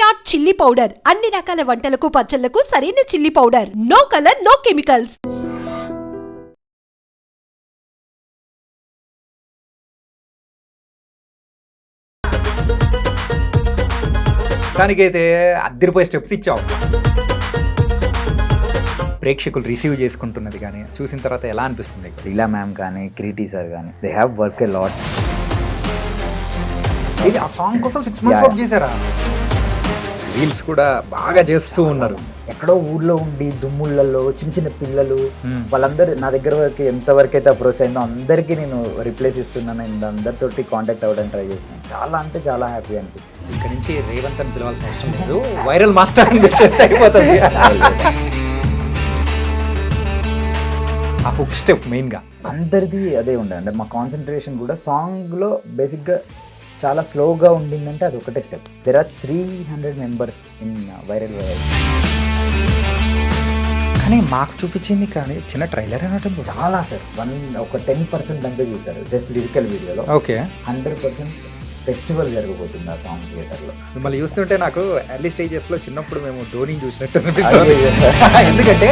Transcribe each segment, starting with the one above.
Virat chilli powder అన్ని రకాల వంటలకు పచ్చళ్లకు సరైన chilli powder. No colour, no chemicals. దానికైతే అద్దరిపోయే స్టెప్స్ ఇచ్చావు. ప్రేక్షకులు రిసీవ్ చేసుకుంటున్నది కానీ చూసిన తర్వాత ఎలా అనిపిస్తుంది? లీలా మ్యామ్ కానీ క్రీటీ సార్ కానీ they have work a lot. ఇది ఆ సాంగ్ కోసం 6 months వర్క్ చేశారా? రీల్స్ కూడా బాగా చేస్తూ ఉన్నారు. ఎక్కడో ఊర్లో ఉండి దుమ్ముళ్ళల్లో చిన్న చిన్న పిల్లలు వాళ్ళందరూ నా దగ్గర వరకు ఎంతవరకు అయితే అప్రోచ్ అయిందో అందరికీ నేను రిప్లేస్ ఇస్తున్నాను. అందరితోటి కాంటాక్ట్ అవ్వడానికి ట్రై చేస్తున్నాను. చాలా అంటే చాలా హ్యాపీ అనిపిస్తుంది. ఇక్కడ నుంచి రేవంత్ అని పిలవాల్సిన అవసరం లేదు, వైరల్ మాస్టర్ అని పెట్టేస్తే అయిపోతుంది. ఆ హుక్ స్టెప్ మెయిన్గా అందరిది అదే ఉండే. అంటే మా కాన్సన్ట్రేషన్ కూడా సాంగ్లో బేసిక్గా చాలా స్లోగా ఉండిందంటే అది ఒకటే step. There are 300 members in viral. కానీ మాకు చూపించింది కానీ చిన్న ట్రైలర్ అన్నట్టు చాలా సార్ ఒక 10% అంతే చూసారు జస్ట్ లిరికల్ వీడియోలో. ఓకే, 100% ఫెస్టివల్ జరగబోతుంది ఆ సాంగ్ థియేటర్లో. మిమ్మల్ని చూస్తుంటే నాకు ఎర్లీ స్టేజెస్లో చిన్నప్పుడు మేము ధోనిని చూసినట్టు అనిపిస్తుంది. ఎందుకంటే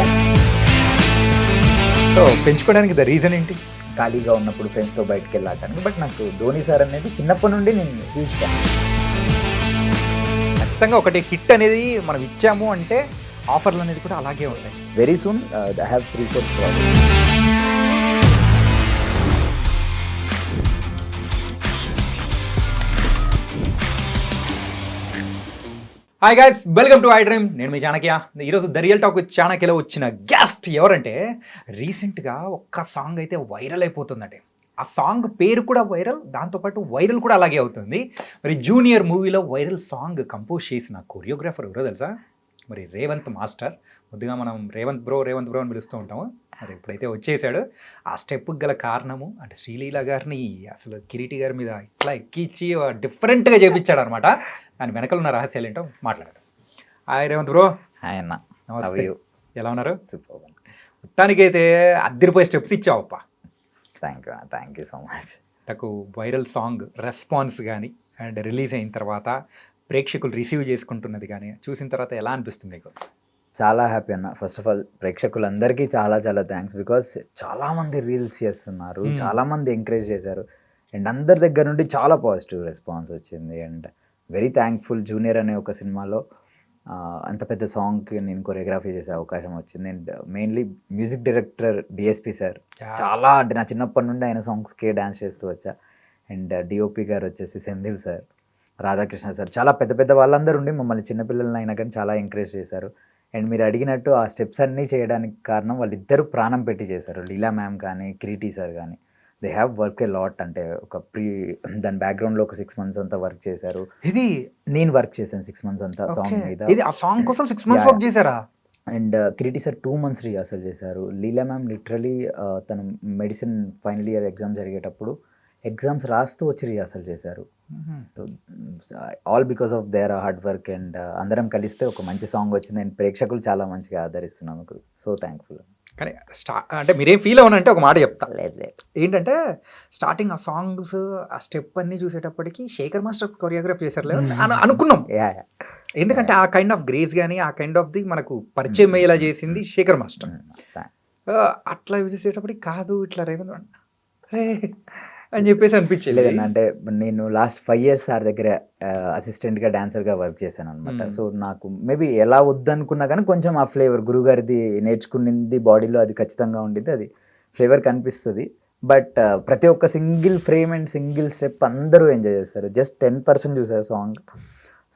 సో పెంచుకోవడానికి ద రీజన్ ఏంటి? ఖాళీగా ఉన్నప్పుడు ఫ్రెండ్స్తో బయటకు వెళ్ళాటానికి. బట్ నాకు ధోని సార్ అనేది చిన్నప్పటి నుండి నేను హ్యూజ్ ఫ్యాన్. ఖచ్చితంగా ఒకటి హిట్ అనేది మనం ఇచ్చాము అంటే ఆఫర్లు అనేది కూడా అలాగే ఉంటాయి. Very soon I have 3-4 projects. Hi guys, welcome to I dream. నేను మీ చాణక్య. ఈరోజు ద రియల్ టాక్ విత్ చాణక్యలో వచ్చిన గెస్ట్ ఎవరంటే రీసెంట్గా ఒక్క సాంగ్ అయితే వైరల్ అయిపోతుందంటే ఆ సాంగ్ పేరు కూడా వైరల్, దాంతోపాటు వైరల్ కూడా అలాగే అవుతుంది. మరి జూనియర్ మూవీలో వైరల్ సాంగ్ కంపోజ్ చేసిన కొరియోగ్రాఫర్ ఎవరో తెలుసా? మరి రేవంత్ మాస్టర్. ముద్దుగా మనం రేవంత్ బ్రో అని పిలుస్తూ ఉంటాము. మరి ఇప్పుడైతే వచ్చేసాడు. ఆ స్టెప్కి గల కారణము అంటే శ్రీలీల గారిని అసలు కిరీటి గారి మీద ఇట్లా ఎక్కించి డిఫరెంట్గా చేపించాడు అనమాట. దాని వెనకాల ఉన్న రహస్యాలు ఏంటో మాట్లాడతాం. Hi Revanth bro. హాయ్ అన్న, నమస్తే, ఎలా ఉన్నారు? సూపర్. మొత్తానికైతే అద్దరిపోయే స్టెప్స్ ఇచ్చావప్ప. Thank you so much. నాకు వైరల్ సాంగ్ రెస్పాన్స్ కానీ అండ్ రిలీజ్ అయిన తర్వాత ప్రేక్షకులు రిసీవ్ చేసుకుంటున్నది కానీ చూసిన తర్వాత ఎలా అనిపిస్తుంది మీకు? చాలా హ్యాపీ అన్న. ఫస్ట్ ఆఫ్ ఆల్ ప్రేక్షకులందరికీ చాలా చాలా థ్యాంక్స్. బికాస్ చాలామంది రీల్స్ చేస్తున్నారు, చాలామంది ఎంకరేజ్ చేశారు అండ్ అందరి దగ్గర నుండి చాలా పాజిటివ్ రెస్పాన్స్ వచ్చింది. And very thankful. జూనియర్ అనే ఒక సినిమాలో అంత పెద్ద సాంగ్కి నేను కొరియోగ్రఫీ చేసే అవకాశం వచ్చింది. And mainly music director DSP sir చాలా అంటే నా చిన్నప్పటి నుండి ఆయన సాంగ్స్కే డ్యాన్స్ చేస్తూ వచ్చా. అండ్ డిఓపి గారు వచ్చేసి సెంధిల్ సార్, రాధాకృష్ణ సార్, చాలా పెద్ద పెద్ద వాళ్ళందరూ ఉండి మమ్మల్ని చిన్నపిల్లలని అయినా కానీ చాలా ఎంకరేజ్ చేశారు. అండ్ మీరు అడిగినట్టు ఆ స్టెప్స్ అన్నీ చేయడానికి కారణం వాళ్ళిద్దరూ ప్రాణం పెట్టి చేశారు. లీలా మ్యామ్ కానీ క్రీటీ సార్ కానీ they have work a lot. అంటే ఒక దాని బ్యాక్గ్రౌండ్లో ఒక 6 months అంతా వర్క్ చేశారు. ఇది నేను వర్క్ చేశాను 6 months అంతా సాంగ్ మీద. ఇది ఆ సాంగ్ కోసం 6 months వర్క్ చేశారా? అండ్ క్రీటీ సార్ 2 months రిహార్సల్ చేశారు. లీలా మ్యామ్ లిటరలీ తను మెడిసిన్ ఫైనల్ ఇయర్ ఎగ్జామ్ జరిగేటప్పుడు ఎగ్జామ్స్ రాస్తూ వచ్చి రిహార్సల్ చేశారు. All because of their hard work. And అందరం కలిస్తే ఒక మంచి సాంగ్ వచ్చింది. అండ్ ప్రేక్షకులు చాలా మంచిగా ఆదరిస్తున్నాను. So thankful. కానీ అంటే మీరేం ఫీల్ అవ్వనంటే ఒక మాట చెప్తా. లేదు ఏంటంటే స్టార్టింగ్ ఆ సాంగ్స్ ఆ స్టెప్ అన్ని చూసేటప్పటికి శేఖర్ మాస్టర్ కొరియోగ్రాఫ్ చేశారు అనుకున్నాం. ఎందుకంటే ఆ కైండ్ ఆఫ్ గ్రేస్ కానీ ఆ కైండ్ ఆఫ్ ది మనకు పరిచయం అయ్యేలా చేసింది శేఖర్ మాస్టర్. అట్లా చూసేటప్పటికి కాదు ఇట్లా రేవంత్ రే అని చెప్పేసి అనిపించేది. అంటే నేను లాస్ట్ 5 years సార్ దగ్గర అసిస్టెంట్గా డాన్సర్గా వర్క్ చేశాను అనమాట. సో నాకు మేబీ ఎలా వద్దనుకున్నా కానీ కొంచెం ఆ ఫ్లేవర్ గురుగారిది నేర్చుకునింది బాడీలో అది ఖచ్చితంగా ఉండింది. అది ఫ్లేవర్ కనిపిస్తుంది. బట్ ప్రతి ఒక్క single frame and single step అందరూ ఎంజాయ్ చేస్తారు. జస్ట్ 10% చూసారు సాంగ్.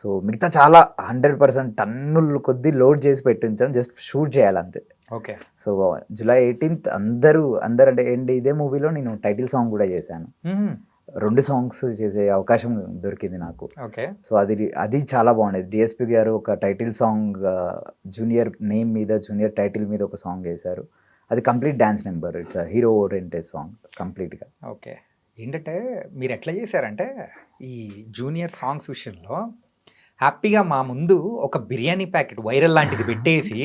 సో మిగతా చాలా 100% టన్నులు కొద్దీ లోడ్ చేసి పెట్టించాం. జస్ట్ షూట్ చేయాలంతే. ఓకే. సో July 18th అందరూ అంటే ఏంటి ఇదే మూవీలో నేను టైటిల్ సాంగ్ కూడా చేశాను. 2 songs చేసే అవకాశం దొరికింది నాకు. ఓకే. సో అది చాలా బాగుండేది. డిఎస్పి గారు ఒక టైటిల్ సాంగ్ జూనియర్ నేమ్ మీద జూనియర్ టైటిల్ మీద ఒక సాంగ్ చేశారు. అది complete dance number. It's hero oriented song కంప్లీట్గా. ఓకే. ఏంటంటే మీరు ఎట్లా చేశారంటే ఈ జూనియర్ సాంగ్స్ విషయంలో హ్యాపీగా మా ముందు ఒక బిర్యానీ ప్యాకెట్ వైరల్ లాంటిది పెట్టేసి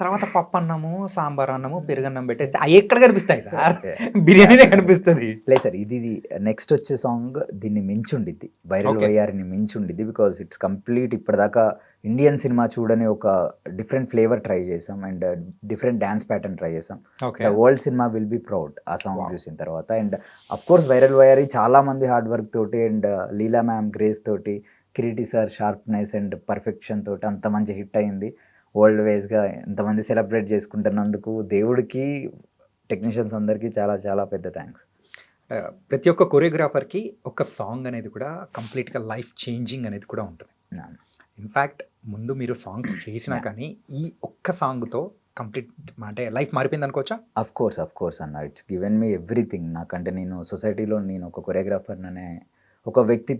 తర్వాత పప్పు అన్నము, సాంబార్ అన్నము, పెరుగన్నం పెట్టేస్తే అవి ఎక్కడ కనిపిస్తాయి సార్? బిర్యానీనే కనిపిస్తుంది. లేదు సార్, ఇది నెక్స్ట్ వచ్చే సాంగ్ దీన్ని మించి ఉండిద్ది, వైరల్ Okay. వైఆర్ని మించి ఉండిద్ది. బికాస్ ఇట్స్ కంప్లీట్ ఇప్పటిదాకా ఇండియన్ సినిమా చూడని ఒక డిఫరెంట్ ఫ్లేవర్ ట్రై చేసాం and different dance pattern try చేసాం. Okay. The world cinema will be proud ఆ సాంగ్ Wow. చూసిన తర్వాత. అండ్ అఫ్ కోర్స్ వైరల్ వైఆర్ చాలా మంది హార్డ్ వర్క్ తోటి అండ్ లీలా మ్యామ్ గ్రేస్ తోటి, Kireeti sir sharpness and perfection తోటి అంత మంచి హిట్ అయింది. వరల్డ్ వైజ్గా ఎంతమంది సెలబ్రేట్ చేసుకుంటున్నందుకు దేవుడికి, టెక్నీషియన్స్ అందరికీ చాలా చాలా పెద్ద థ్యాంక్స్. ప్రతి ఒక్క కొరియోగ్రాఫర్కి ఒక సాంగ్ అనేది కూడా కంప్లీట్గా లైఫ్ చేంజింగ్ అనేది కూడా ఉంటుంది. ఇన్ఫ్యాక్ట్ ముందు మీరు సాంగ్స్ చేసినా కానీ ఈ ఒక్క సాంగ్తో కంప్లీట్ అంటే లైఫ్ మారిపోయింది అనుకోవచ్చా? అఫ్ కోర్స్ అన్న, ఇట్స్ గివెన్ మీ ఎవ్రీథింగ్. నాకంటే నేను సొసైటీలో నేను ఒక కొరియోగ్రాఫర్ అనే ఒక వ్యక్తి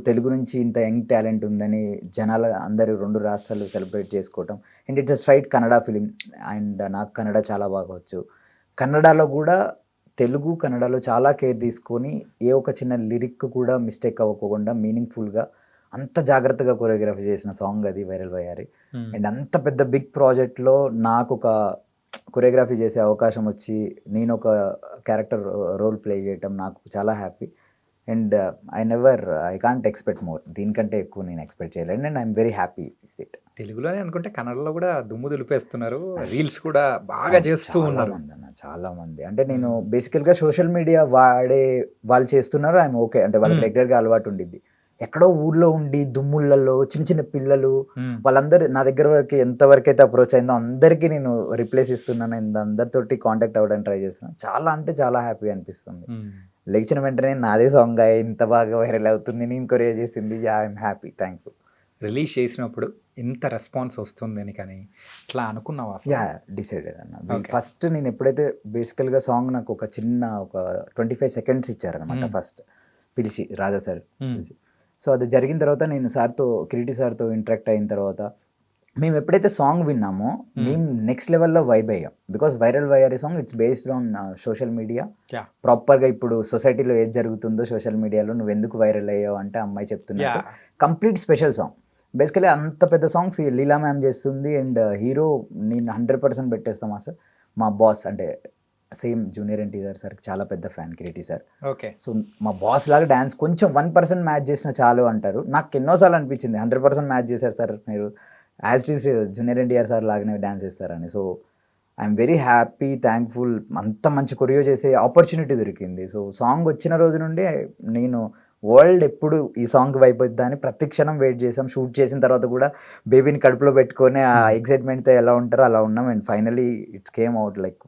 తెలుగు నుంచి ఇంత యంగ్ టాలెంట్ ఉందని జనాలు అందరూ 2 రాష్ట్రాలు సెలబ్రేట్ చేసుకోవటం. And it's a straight Kannada film and నాకు కన్నడ చాలా బాగా వచ్చు. కన్నడలో కూడా కన్నడలో చాలా కేర్ తీసుకొని ఏ ఒక చిన్న లిరిక్ కూడా మిస్టేక్ అవ్వకుండా మీనింగ్ఫుల్గా అంత జాగ్రత్తగా కొరియోగ్రఫీ చేసిన సాంగ్ అది వైరల్ వైఆర్. అండ్ అంత పెద్ద బిగ్ ప్రాజెక్ట్లో నాకు ఒక కొరియోగ్రఫీ చేసే అవకాశం వచ్చి నేను ఒక క్యారెక్టర్ రోల్ ప్లే చేయటం నాకు చాలా happy. And I can't expect more. దీనికంటే ఎక్కువ నేను ఎక్స్పెక్ట్ చేయలేను and I'm very happy with it. తెలుగులోనే అనుకుంటే కన్నడలో కూడా దుమ్ము దులిపేస్తున్నారు, రీల్స్ కూడా బాగా చేస్తూ ఉన్నారు. చాలా మంది అంటే నేను బేసికల్గా సోషల్ మీడియా వాళ్ళు చేస్తున్నారు, ఐఎమ్ ఓకే. అంటే వాళ్ళకి రెగ్యులర్గా అలవాటు ఉండిద్ది. ఎక్కడో ఊర్లో ఉండి దుమ్ముళ్ళల్లో చిన్న చిన్న పిల్లలు వాళ్ళందరూ నా దగ్గర వరకు ఎంతవరకు అయితే అప్రోచ్ అయిందో అందరికీ నేను రిప్లేస్ ఇస్తున్నాను అండ్ అందరితోటి కాంటాక్ట్ అవ్వడానికి ట్రై చేస్తున్నాను. చాలా అంటే చాలా హ్యాపీ అనిపిస్తుంది. లేచిన వెంటనే నాదే సాంగ్ ఇంత బాగా వైరల్ అవుతుంది, నేను కొరియా చేసింది, ఐఎమ్ హ్యాపీ, థ్యాంక్ఫుల్. రిలీజ్ చేసినప్పుడు ఎంత రెస్పాన్స్ వస్తుందని కానీ ఇట్లా అనుకున్నావా? డిసైడెడ్ అన్న. ఫస్ట్ నేను ఎప్పుడైతే బేసికల్గా సాంగ్ నాకు ఒక 25 సెకండ్స్ ఇచ్చారనమాట ఫస్ట్ పిలిచి, రాజా సార్ పిలిచి. సో అది జరిగిన తర్వాత నేను కిరీటి సార్తో ఇంటరాక్ట్ అయిన తర్వాత మేము ఎప్పుడైతే సాంగ్ విన్నామో మేము నెక్స్ట్ లెవెల్లో వైబ్ అయ్యాం. బికాస్ వైరల్ వైఆర్ song it's based on social media. ప్రాపర్గా ఇప్పుడు సొసైటీలో ఏది జరుగుతుందో సోషల్ మీడియాలో నువ్వు ఎందుకు వైరల్ అయ్యావు అంటే అమ్మాయి చెప్తున్నారు. Complete special song. బేసికలీ అంత పెద్ద సాంగ్స్ లీలా మ్యామ్ చేస్తుంది అండ్ హీరో నేను 100% పెట్టేస్తాం అసలు. మా బాస్ అంటే సేమ్ జూనియర్ ఎన్టీఆర్ సార్కి చాలా పెద్ద fan Kireeti sir. Okay. So మా బాస్ లాగా డ్యాన్స్ కొంచెం 1% మ్యాచ్ చేసిన చాలు అంటారు. నాకు ఎన్నోసార్లు అనిపించింది 100% మ్యాచ్ చేశారు సార్ మీరు, as it is junior NTR sir లాగానే డ్యాన్స్ చేస్తారని. So I'm very happy, thankful. అంత మంచి కొరియో చేసే ఆపర్చునిటీ దొరికింది. సో సాంగ్ వచ్చిన రోజు నుండి నేను వరల్డ్ ఎప్పుడు ఈ సాంగ్ అయిపోద్దా అని ప్రతి క్షణం వెయిట్ చేసాం. షూట్ చేసిన తర్వాత కూడా బేబీని కడుపులో పెట్టుకొని ఆ ఎక్సైట్మెంట్తో ఎలా ఉంటారో అలా ఉన్నాం. And finally it's came out like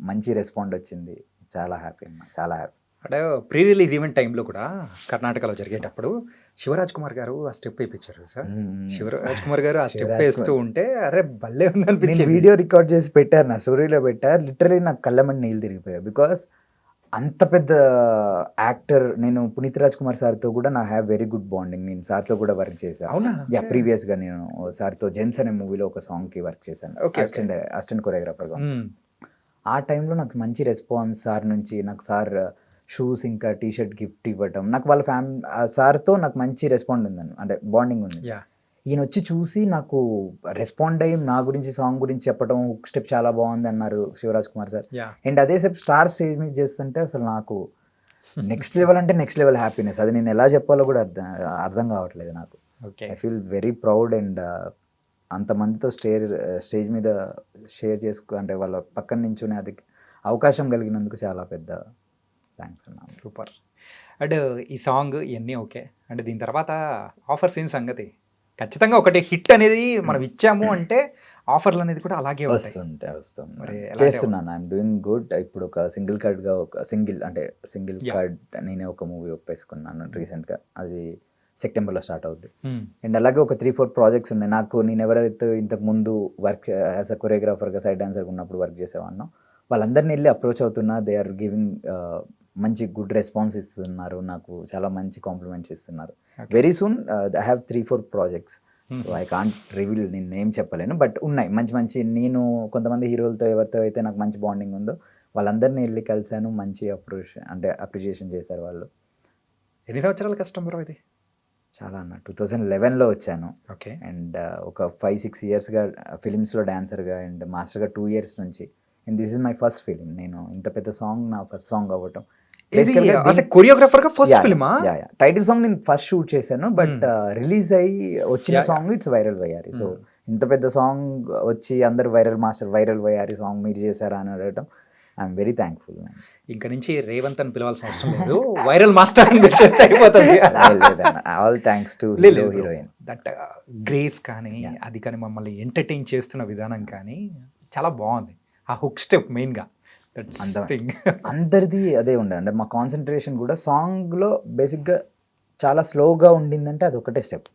మంచి రెస్పాండ్ వచ్చింది. చాలా హ్యాపీ అన్న, చాలా హ్యాపీ. అంటే ప్రీ రిలీజ్ ఈవెంట్ టైంలో కూడా కర్ణాటకలో జరిగేటప్పుడు శివరాజ్ కుమార్ గారు ఆ స్టెప్ వేయించారు సార్. శివరాజ్ కుమార్ గారు ఆ స్టెప్ వేస్తూ ఉంటే అరే భలే ఉంది అనిపించింది. వీడియో రికార్డ్ చేసి పెట్టారు, నా స్టోరీలో పెట్టారు. లిటరలీ నాకు కళ్ళమని నీళ్ళు తిరిగిపోయాయి. బికాస్ అంత పెద్ద యాక్టర్. నేను పునీత్ రాజ్ కుమార్ సార్తో కూడా నా హ్యావ్ వెరీ గుడ్ బాండింగ్. నేను సార్తో కూడా వర్క్ చేశాను. అవునా? ప్రీవియస్గా నేను సార్తో జేమ్స్ అనే మూవీలో ఒక సాంగ్కి వర్క్ చేశాను, అసిస్టెంట్ కొరియోగ్రాఫర్గా. ఆ టైంలో నాకు మంచి రెస్పాన్స్ సార్ నుంచి. నాకు సార్ షూస్ ఇంకా టీషర్ట్ గిఫ్ట్ ఇవ్వటం, నాకు వాళ్ళ సార్తో నాకు మంచి రెస్పాండ్ ఉందండి, అంటే బాండింగ్ ఉంది. ఈయన వచ్చి చూసి నాకు రెస్పాండ్ అయ్యి నా గురించి సాంగ్ గురించి చెప్పడం, స్టెప్ చాలా బాగుంది అన్నారు శివరాజ్ కుమార్ సార్. అండ్ అదే స్టెప్ స్టార్ స్టేజ్ మీద చేస్తుంటే అసలు నాకు నెక్స్ట్ లెవెల్ అంటే నెక్స్ట్ లెవెల్ హ్యాపీనెస్. అది నేను ఎలా చెప్పాలో కూడా అర్థం కావట్లేదు నాకు. I feel very proud. And అంతమందితో స్టేజ్ మీద షేర్ అంటే వాళ్ళ పక్కన నించునే అది అవకాశం కలిగినందుకు చాలా పెద్ద థ్యాంక్స్ అన్నా. సూపర్. అండ్ ఈ సాంగ్ ఇవన్నీ ఓకే. అండ్ దీని తర్వాత ఆఫర్స్ ఏం సంగతి? ఖచ్చితంగా ఒకటి హిట్ అనేది మనం ఇచ్చాము అంటే ఆఫర్లు అనేది కూడా అలాగే వస్తుంది. చేస్తున్నాను, ఐఎమ్ డూయింగ్ గుడ్. ఇప్పుడు ఒక సింగిల్ కార్డ్ నేనే ఒక మూవీ ఒప్పేసుకున్నాను రీసెంట్గా. అది సెప్టెంబర్లో స్టార్ట్ అవుద్ది. అండ్ అలాగే ఒక 3-4 ప్రాజెక్ట్స్ ఉన్నాయి నాకు. నేను ఎవరైతే ఇంతకు ముందు వర్క్ యాజ్ అ కొరియోగ్రాఫర్గా సైడ్ డాన్సర్గా ఉన్నప్పుడు వర్క్ చేసేవాడినో వాళ్ళందరినీ వెళ్ళి అప్రోచ్ అవుతున్నా. దే ఆర్ గివింగ్ మంచి గుడ్ రెస్పాన్స్ ఇస్తున్నారు, నాకు చాలా మంచి కాంప్లిమెంట్స్ ఇస్తున్నారు. Very soon I have 3-4 projects. I can't reveal, నేను ఏం చెప్పలేను, బట్ ఉన్నాయి మంచి. నేను కొంతమంది హీరోలతో ఎవరితో అయితే నాకు మంచి బాండింగ్ ఉందో వాళ్ళందరినీ వెళ్ళి కలిశాను. మంచి అప్రిషియేషన్ చేశారు వాళ్ళు. ఎన్ని సంవత్సరాల కష్టం బ్రో ఇది? చాలా అన్న 2011లో వచ్చాను ఓకే. అండ్ ఒక 5-6 ఇయర్స్గా ఫిలిమ్స్లో డాన్సర్గా అండ్ మాస్టర్గా 2 ఇయర్స్ నుంచి and this is my first film. నేను ఇంత పెద్ద సాంగ్ నా ఫస్ట్ సాంగ్ అవ్వటం కొరియోగ్రాఫర్ గా ఫస్ట్ ఫిల్మా? టైటిల్ సాంగ్ నేను ఫస్ట్ షూట్ చేశాను బట్ రిలీజ్ అయ్యి వచ్చిన Yeah, yeah. Song it's viral వయ్యారి. సో ఇంత పెద్ద సాంగ్ వచ్చి అందరు viral master viral Vayyari song మీరు చేశారా అని అడగటం ఐఎమ్ వెరీ థ్యాంక్ఫుల్. ఇంకా నుంచి రేవంత్ అని పిలవాల్సిన అవసరం లేదు, వైరల్ మాస్టర్ అని పిలిచేస్తే అయిపోతుంది. All thanks to heroine. That grace కానీ Yeah. అది కానీ మమ్మల్ని ఎంటర్టైన్ చేస్తున్న విధానం కానీ చాలా బాగుంది. ఆ హుక్ స్టెప్ మెయిన్ గా అందరిది అదే ఉండే అంటే మా కాన్సన్ట్రేషన్ కూడా సాంగ్లో బేసిక్గా చాలా స్లోగా ఉండిందంటే అది ఒకటే స్టెప్.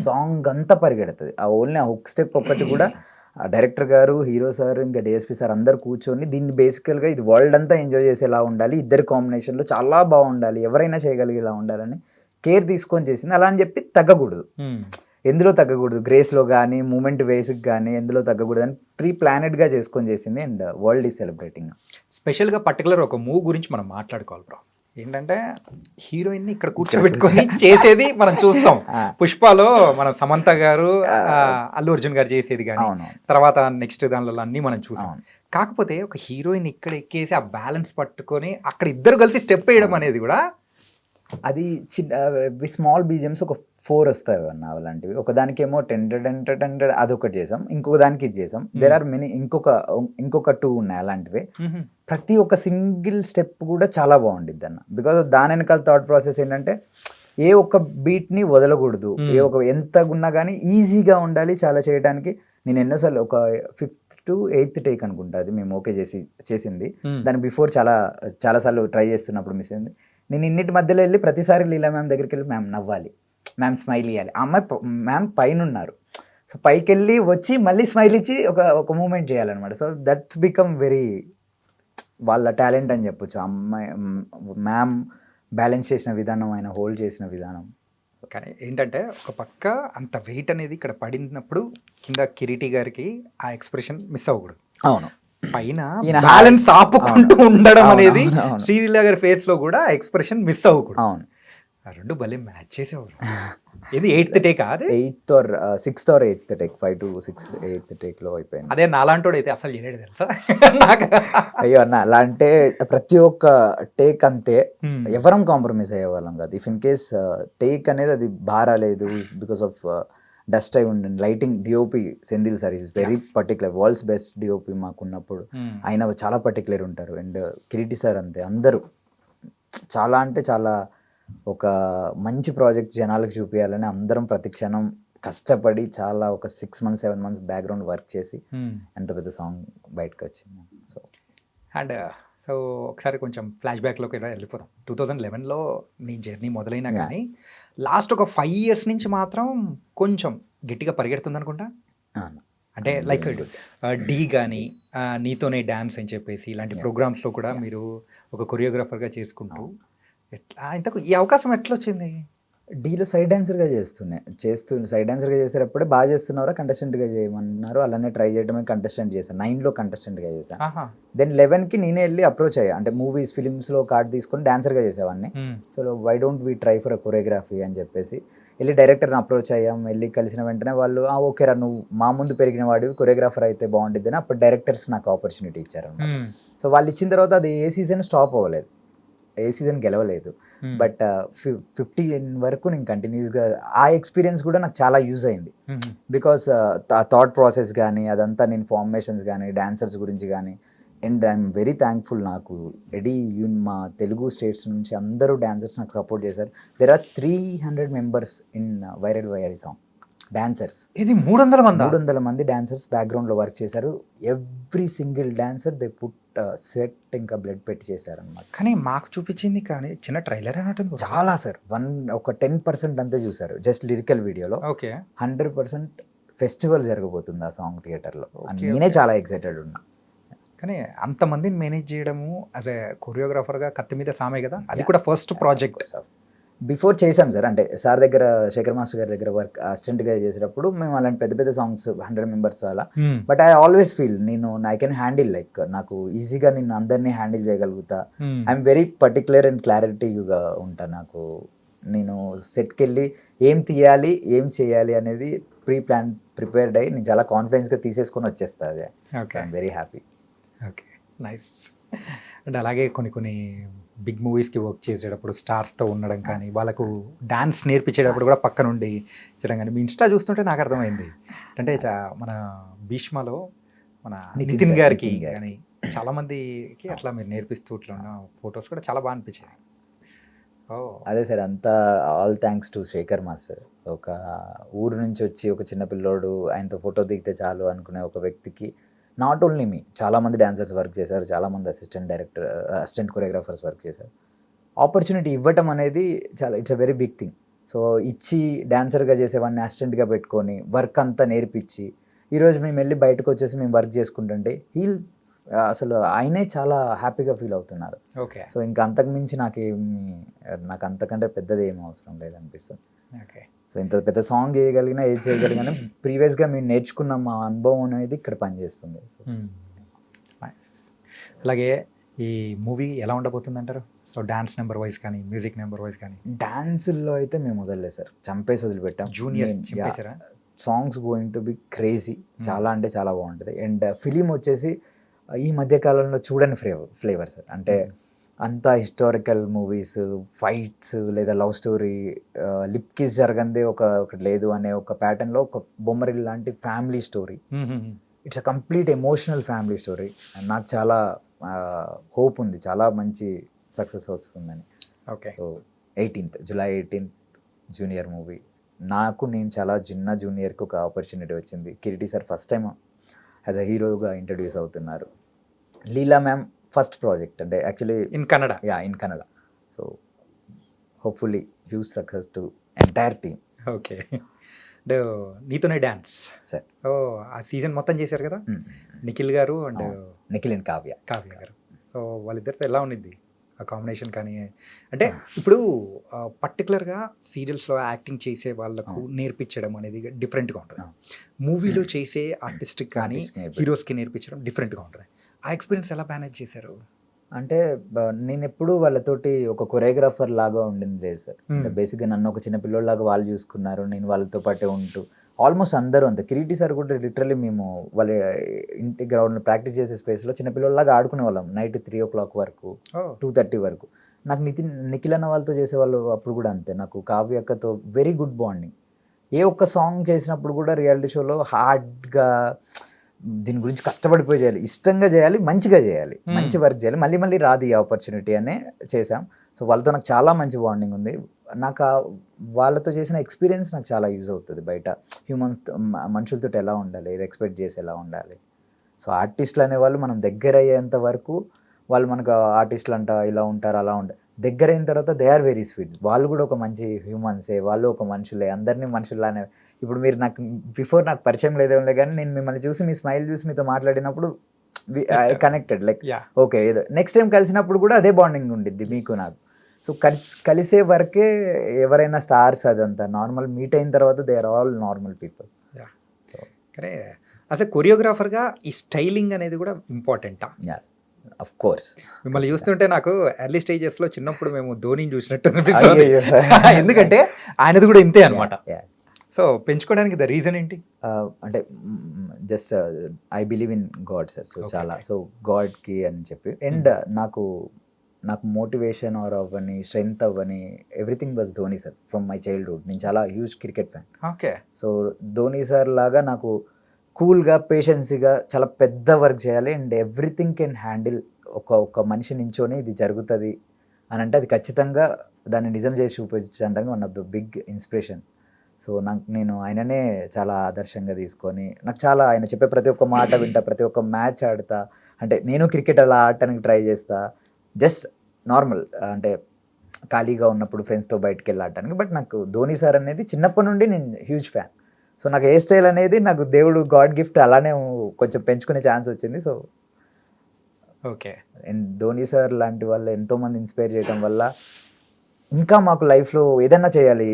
సాంగ్ అంతా పరిగెడుతుంది ఆ ఓన్లీ ఆ హుక్ స్టెప్ ఒకటి కూడా ఆ డైరెక్టర్ గారు హీరో సార్ ఇంకా డిఎస్పి సార్ అందరు కూర్చొని దీన్ని బేసికల్గా ఇది వరల్డ్ అంతా ఎంజాయ్ చేసేలా ఉండాలి, ఇద్దరు కాంబినేషన్లో చాలా బాగుండాలి, ఎవరైనా చేయగలిగేలా ఉండాలని కేర్ తీసుకొని చేసింది. అలా అని చెప్పి తగ్గకూడదు, ఎందులో తగ్గకూడదు, గ్రేస్లో కానీ మూమెంట్ వేస్కి కానీ ఎందులో తగ్గకూడదు అని ప్రీ ప్లానెడ్గా చేసుకొని చేసింది అండ్ వరల్డ్ ఈజ్ సెలబ్రేటింగ్. స్పెషల్గా పర్టికులర్ ఒక మూవ్ గురించి మనం మాట్లాడుకోవాలి బ్రో. ఏంటంటే హీరోయిన్ ని ఇక్కడ కూర్చోబెట్టుకొని చేసేది మనం చూస్తాం. పుష్పలో మన సమంత గారు అల్లు అర్జున్ గారు చేసేది కానీ తర్వాత నెక్స్ట్ దానిలో అన్ని మనం చూసాం. కాకపోతే ఒక హీరోయిన్ ఇక్కడ ఎక్కేసి ఆ బ్యాలెన్స్ పట్టుకొని అక్కడ ఇద్దరు కలిసి స్టెప్ వేయడం అనేది కూడా అది చిన్న స్మాల్ బీజిఎమ్స్ ఒక 4 వస్తాయి అన్న అలాంటివి. ఒకదానికేమో టెండెడ్ అదొకటి చేసాం, ఇంకొక దానికి ఇది చేసాం. దేర్ ఆర్ మెనీ ఇంకొక 2 ఉన్నాయి అలాంటివి. ప్రతి ఒక్క సింగిల్ స్టెప్ కూడా చాలా బాగుండిద్ది అన్న. బికాజ్ దాని వెనకాల థాట్ ప్రాసెస్ ఏంటంటే ఏ ఒక్క బీట్ని వదలకూడదు, ఏ ఒక ఎంత ఉన్నా కానీ ఈజీగా ఉండాలి చాలా చేయడానికి. నేను ఎన్నోసార్లు ఒక 5th to 8th టేక్ అనుకుంటా అది మేము ఓకే చేసింది. దాని బిఫోర్ చాలాసార్లు ట్రై చేస్తున్నప్పుడు మిస్ అయింది. నేను ఇన్నిటి మధ్యలో వెళ్ళి ప్రతిసారి లీలా మ్యామ్ దగ్గరికి వెళ్ళి మ్యామ్ నవ్వాలి, మ్యామ్ స్మైల్ ఇవ్వాలి. ఆ అమ్మాయి మ్యామ్ పైన ఉన్నారు, సో పైకి వెళ్ళి వచ్చి మళ్ళీ స్మైల్ ఇచ్చి ఒక మూమెంట్ చేయాలన్నమాట. సో దట్స్ బికమ్ వెరీ వాళ్ళ టాలెంట్ అని చెప్పొచ్చు. అమ్మాయి మ్యామ్ బ్యాలెన్స్ చేసిన విధానం, ఆయన హోల్డ్ చేసిన విధానం. కానీ ఏంటంటే ఒక పక్క అంత వెయిట్ అనేది ఇక్కడ పడినప్పుడు కింద కిరీటి గారికి ఆ ఎక్స్ప్రెషన్ మిస్ అవ్వకూడదు. అవును, పైన బ్యాలెన్స్ ఆపుకుంటూ ఉండడం అనేది శ్రీలీల గారి ఫేస్ లో కూడా ఎక్స్ప్రెషన్ మిస్ అవ్వకూడదు. అవును, ఆ రెండు భలే మ్యాచ్ చేసేవారు. ఇది 8th టేక్, అదే 8th or 6th or 8th take, 5 to 6 8th take లో అయిపోయింది. అదే నాలాంటోడు అయితే అసలు చేయలేడు తెలుసా నాకు. అయ్యో అన్న, అలా అంటే ప్రతి ఒక్క టేక్ అంతే, ఎవరం కాంప్రమైజ్ అయ్యేవాళ్ళం కాదు. ఇఫ్ ఇన్ కేస్ టేక్ అనేది అది బారాలేదు బికాస్ ఆఫ్ డస్ట్ అయి ఉండండి. Lighting DOP Senthil sir is very particular, world's best DOP మాకున్నప్పుడు. ఆయన చాలా పర్టికులర్ ఉంటారు. అండ్ కిరీటి సార్ అంతే, అందరూ చాలా అంటే చాలా ఒక మంచి ప్రాజెక్ట్ జనాలకు చూపించాలని అందరం ప్రతి క్షణం కష్టపడి చాలా ఒక 6 months 7 months బ్యాక్గ్రౌండ్ వర్క్ చేసి ఎంత పెద్ద సాంగ్ బయటకు వచ్చింది. సో అండ్ సో ఒకసారి కొంచెం ఫ్లాష్ బ్యాక్లోకి వెళ్ళిపోతాం. 2011లో నీ జర్నీ మొదలైనా కానీ లాస్ట్ ఒక 5 years నుంచి మాత్రం కొంచెం గట్టిగా పరిగెడుతుంది అనుకుంటా. అంటే లైక్ డి కానీ నీతోనే డ్యాన్స్ అని చెప్పేసి ఇలాంటి ప్రోగ్రామ్స్లో కూడా మీరు ఒక కొరియోగ్రాఫర్గా చేసుకుంటూ ఎట్లా ఇంతకు ఈ అవకాశం ఎట్లా వచ్చింది? డీలో సైడ్ డాన్సర్గా సైడ్ డాన్సర్గా చేసేటప్పుడే బాగా చేస్తున్నారా కంటెస్టెంట్గా చేయమన్నారు. అలానే ట్రై చేయడమే కంటెస్టెంట్ చేశాను. 9లో కంటెస్టెంట్గా చేశాను. దెన్ 11కి నేనే వెళ్ళి అప్రోచ్ అయ్యా. అంటే మూవీస్ ఫిలిమ్స్లో కార్డ్ తీసుకొని డాన్సర్గా చేసేవాడిని. So why don't we try for a choreography అని చెప్పేసి వెళ్ళి డైరెక్టర్ని అప్రోచ్ అయ్యాం. వెళ్ళి కలిసిన వెంటనే వాళ్ళు ఓకేరా నువ్వు మా ముందు పెరిగిన వాడివి, కొరియోగ్రాఫర్ అయితే బాగుంటుంది అని అప్పుడు డైరెక్టర్స్ నాకు ఆపర్చునిటీ ఇచ్చారు. సో వాళ్ళు ఇచ్చిన తర్వాత అది ఏ సీజన్ స్టాప్ అవ్వలేదు, ఏ సీజన్ గెలవలేదు. బట్ 15 వరకు నేను కంటిన్యూస్గా ఆ ఎక్స్పీరియన్స్ కూడా నాకు చాలా యూజ్ అయింది. బికాస్ ఆ థాట్ ప్రాసెస్ కానీ అదంతా నేను ఫార్మేషన్స్ కానీ డాన్సర్స్ గురించి కానీ. అండ్ ఐఎమ్ వెరీ థ్యాంక్ఫుల్, నాకు ఎడీ మా తెలుగు స్టేట్స్ నుంచి అందరూ డాన్సర్స్ నాకు సపోర్ట్ చేశారు. There are 300 members in viral Vayyari song dancers. ఇది 300 మంది డాన్సర్స్ బ్యాక్గ్రౌండ్లో వర్క్ చేశారు. Every single dancer they put sweat ఇంకా బ్లడ్ పెట్టి చేశారు అనమాట. కానీ మాకు చూపించింది కానీ చిన్న ట్రైలర్ అన్నట్టు చాలా సార్, ఒక 10% అంతే చూసారు జస్ట్ లిరికల్ వీడియోలో. ఓకే, 100% ఫెస్టివల్ జరగబోతుంది ఆ సాంగ్ థియేటర్లో. నేనే చాలా ఎక్సైటెడ్ ఉన్నా. కానీ అంతమందిని మేనేజ్ చేయడము యాజ్ ఎ కొరియోగ్రాఫర్గా కత్తి మీద సామే కదా, అది కూడా ఫస్ట్ ప్రాజెక్ట్. బిఫోర్ చేసాం సార్, అంటే సార్ దగ్గర శేఖర్ మాస్టర్ గారి దగ్గర వర్క్ అసిస్టెంట్గా చేసేటప్పుడు మేము అలాంటి పెద్ద పెద్ద సాంగ్స్ 100 members అలా. But I always feel I can handle, like నాకు ఈజీగా నేను అందరినీ హ్యాండిల్ చేయగలుగుతా. ఐఎమ్ వెరీ పర్టికులర్ అండ్ క్లారిటీగా ఉంటా. నేను సెట్కి వెళ్ళి ఏం తీయాలి ఏం చేయాలి అనేది ప్రిపేర్డ్ అయ్యి నేను చాలా కాన్ఫిడెన్స్గా తీసేసుకొని వచ్చేస్తా అదే. Okay I'm very happy. Okay nice. అంటే అలాగే కొన్ని బిగ్ మూవీస్కి వర్క్ చేసేటప్పుడు స్టార్స్తో ఉండడం కానీ వాళ్ళకు డాన్స్ నేర్పించేటప్పుడు కూడా పక్క నుండి చేయడం కానీ మీ ఇన్స్టా చూస్తుంటే నాకు అర్థమైంది. అంటే మన భీష్మలో మన నితిన్ గారికి కానీ చాలామందికి అట్లా మీరు నేర్పిస్తూ ఇట్లా ఉన్న ఫొటోస్ కూడా చాలా బాగా అనిపించాయి. ఓ అదే సార్, అంతా all thanks to Shekhar master. ఒక ఊరు నుంచి వచ్చి ఒక చిన్న పిల్లోడు ఆయనతో ఫోటో దిగితే చాలు అనుకునే ఒక వ్యక్తికి, నాట్ ఓన్లీ మీ, చాలామంది డాన్సర్స్ వర్క్ చేశారు, చాలామంది అసిస్టెంట్ కొరియోగ్రాఫర్స్ వర్క్ చేశారు. ఆపర్చునిటీ ఇవ్వటం అనేది చాలా it's a very big thing. So ఇచ్చి డాన్సర్గా చేసేవాడిని అసిస్టెంట్గా పెట్టుకొని వర్క్ అంతా నేర్పించి ఈరోజు మేము వెళ్ళి బయటకు వచ్చేసి మేము వర్క్ చేసుకుంటుంటే అసలు ఆయనే చాలా హ్యాపీగా ఫీల్ అవుతున్నారు. ఓకే సో ఇంకా అంతకుమించి నాకు అంతకంటే పెద్దది ఏం అవసరం లేదనిపిస్తుంది. ఓకే సో ఇంత పెద్ద సాంగ్ చేయగలిగినా ఏది చేయగలిగినా ప్రీవియస్గా మేము నేర్చుకున్న మా అనుభవం అనేది ఇక్కడ పనిచేస్తుంది. So nice. అలాగే ఈ మూవీ ఎలా ఉండబోతుంది అంటారు? సో డాన్స్ నెంబర్ వైజ్ కానీ మ్యూజిక్ నెంబర్ వైజ్ కానీ. డాన్సుల్లో అయితే మేము వదలలేదు సార్, చంపేసి వదిలిపెట్టాం. జూనియర్ చింపేశారా? Songs going to be crazy, చాలా అంటే చాలా బాగుంటుంది. అండ్ ఫిలిం వచ్చేసి ఈ మధ్యకాలంలో చూడని ఫ్లేవర్ సార్. అంటే అంతా హిస్టారికల్ మూవీస్, ఫైట్స్ లేదా లవ్ స్టోరీ, లిప్ కిస్ జరగందే ఒకటి లేదు అనే ఒక ప్యాటర్న్లో ఒక బొమ్మరిల్ లాంటి family story. It's a complete emotional family story. నాకు చాలా హోప్ ఉంది, చాలా మంచి సక్సెస్ వస్తుందని. Okay. So July 18 junior movie. నేను చాలా చిన్న జూనియర్కి ఒక ఆపర్చునిటీ వచ్చింది. Kireeti sir first time as a హీరోగా ఇంట్రడ్యూస్ అవుతున్నారు. లీలా మ్యామ్ ఫస్ట్ ప్రాజెక్ట్, అంటే actually in Kannada. In Kannada. So hopefully huge success to entire team. Okay. అంటే నీతోనే డ్యాన్స్ సార్. సో ఆ సీజన్ మొత్తం చేశారు కదా నిఖిల్ గారు అండ్ నిఖిల్ అండ్ కావ్య గారు. సో వాళ్ళిద్దరితో ఎలా ఉండిద్ది ఆ కాంబినేషన్? కానీ అంటే ఇప్పుడు పర్టికులర్గా సీరియల్స్లో యాక్టింగ్ చేసే వాళ్ళకు నేర్పించడం అనేది డిఫరెంట్గా ఉంటుంది. మూవీలో చేసే ఆర్టిస్ట్కి కానీ హీరోస్కి నేర్పించడం డిఫరెంట్గా ఉంటుంది. ఆ ఎక్స్పీరియన్స్ ఎలా మేనేజ్ చేశారు? అంటే నేను ఎప్పుడు వాళ్ళతోటి ఒక కొరియోగ్రాఫర్ లాగా ఉండింది లేదు సార్. బేసిక్గా నన్ను ఒక చిన్న పిల్లోళ్ళలాగా వాళ్ళు చూసుకున్నారు, నేను వాళ్ళతో పాటే ఉంటూ ఆల్మోస్ట్ అందరూ అంతే. కిరీటి సార్ కూడా లిటరల్లీ మేము వాళ్ళ ఇంటి గ్రౌండ్లో ప్రాక్టీస్ చేసే స్పేస్లో చిన్నపిల్లలాగా ఆడుకునే వాళ్ళం నైట్ 3 o'clock వరకు, 2:30 వరకు. నాకు నిఖిల్ అన్న వాళ్ళతో చేసేవాళ్ళు అప్పుడు కూడా అంతే. నాకు కావ్య అక్కతో వెరీ గుడ్ బాండింగ్. ఏ ఒక్క సాంగ్ చేసినప్పుడు కూడా రియాలిటీ షోలో హార్డ్గా దీని గురించి కష్టపడిపోయి చేయాలి, ఇష్టంగా చేయాలి, మంచిగా చేయాలి, మంచి వర్క్ చేయాలి, మళ్ళీ మళ్ళీ రాదు ఈ ఆపర్చునిటీ అనే చేసాం. సో వాళ్ళతో నాకు చాలా మంచి బాండింగ్ ఉంది. నాకు వాళ్ళతో చేసిన ఎక్స్పీరియన్స్ నాకు చాలా యూజ్ అవుతుంది. బయట మనుషులతో ఎలా ఉండాలి, రెస్పెక్ట్ చేసి ఎలా ఉండాలి. సో ఆర్టిస్టులు అనేవాళ్ళు మనం దగ్గర అయ్యేంత వరకు వాళ్ళు మనకు ఆర్టిస్టులు అంట ఇలా ఉంటారు అలా ఉంటారు, దగ్గర అయిన తర్వాత దే ఆర్ వెరీ స్వీట్. వాళ్ళు కూడా ఒక మంచి హ్యూమన్సే, వాళ్ళు ఒక మనుషులే, అందరినీ మనుషుల్లానే. ఇప్పుడు మీరు నాకు బిఫోర్ నాకు పరిచయం లేదేమో కానీ నేను మిమ్మల్ని చూసి మీ స్మైల్ చూసి మీతో మాట్లాడినప్పుడు కనెక్టెడ్, లైక్ ఓకే ఏదో నెక్స్ట్ టైం కలిసినప్పుడు కూడా అదే బాండింగ్ ఉండిద్ది మీకు నాకు. సో కలిసే వరకే ఎవరైనా స్టార్స్, అదంతా నార్మల్. మీట్ అయిన తర్వాత they are all normal people. కానీ అసలు కొరియోగ్రాఫర్గా ఈ స్టైలింగ్ అనేది కూడా ఇంపార్టెంటా? Of course. మిమ్మల్ని చూస్తుంటే నాకు ఎర్లీ స్టేజెస్లో చిన్నప్పుడు మేము ధోనిని చూసినట్టు అనిపిస్తుంది. ఎందుకంటే ఆయనది కూడా ఇంతే అనమాట. సో పెంచుకోవడానికి ద రీజన్ ఏంటి? అంటే just I believe in God sir. So చాలా, సో గాడ్కి అని చెప్పి. అండ్ నాకు మోటివేషన్ ఆర్ అవ్వని, స్ట్రెంగ్త్ అవ్వని, everything was Dhoni sir from my childhood. నేను చాలా huge cricket fan. Okay. So Dhoni sir లాగా నాకు కూల్గా, పేషెన్సీగా చాలా పెద్ద వర్క్ చేయాలి అండ్ ఎవ్రీథింగ్ కెన్ హ్యాండిల్. ఒక మనిషి నించొని ఇది జరుగుతుంది అని అంటే అది ఖచ్చితంగా దాన్ని నిజం చేసి చూపించడానికి one of the big inspiration. So నేను ఆయననే చాలా ఆదర్శంగా తీసుకొని, నాకు చాలా ఆయన చెప్పే ప్రతి ఒక్క మాట వింటా, ప్రతి ఒక్క మ్యాచ్ ఆడతా. అంటే నేను క్రికెట్ అలా ఆడటానికి ట్రై చేస్తా, జస్ట్ నార్మల్ అంటే ఖాళీగా ఉన్నప్పుడు ఫ్రెండ్స్తో బయటకు వెళ్ళి ఆడటానికి. బట్ నాకు ధోని సార్ అనేది చిన్నప్పటి నుండి నేను హ్యూజ్ ఫ్యాన్. సో నాకు హెయిర్ స్టైల్ అనేది నాకు దేవుడు గాడ్ గిఫ్ట్, అలానే కొంచెం పెంచుకునే ఛాన్స్ వచ్చింది. So okay. And Dhoni sir లాంటి వాళ్ళు ఎంతోమంది ఇన్స్పైర్ చేయడం వల్ల ఇంకా మాకు లైఫ్లో ఏదన్నా చేయాలి,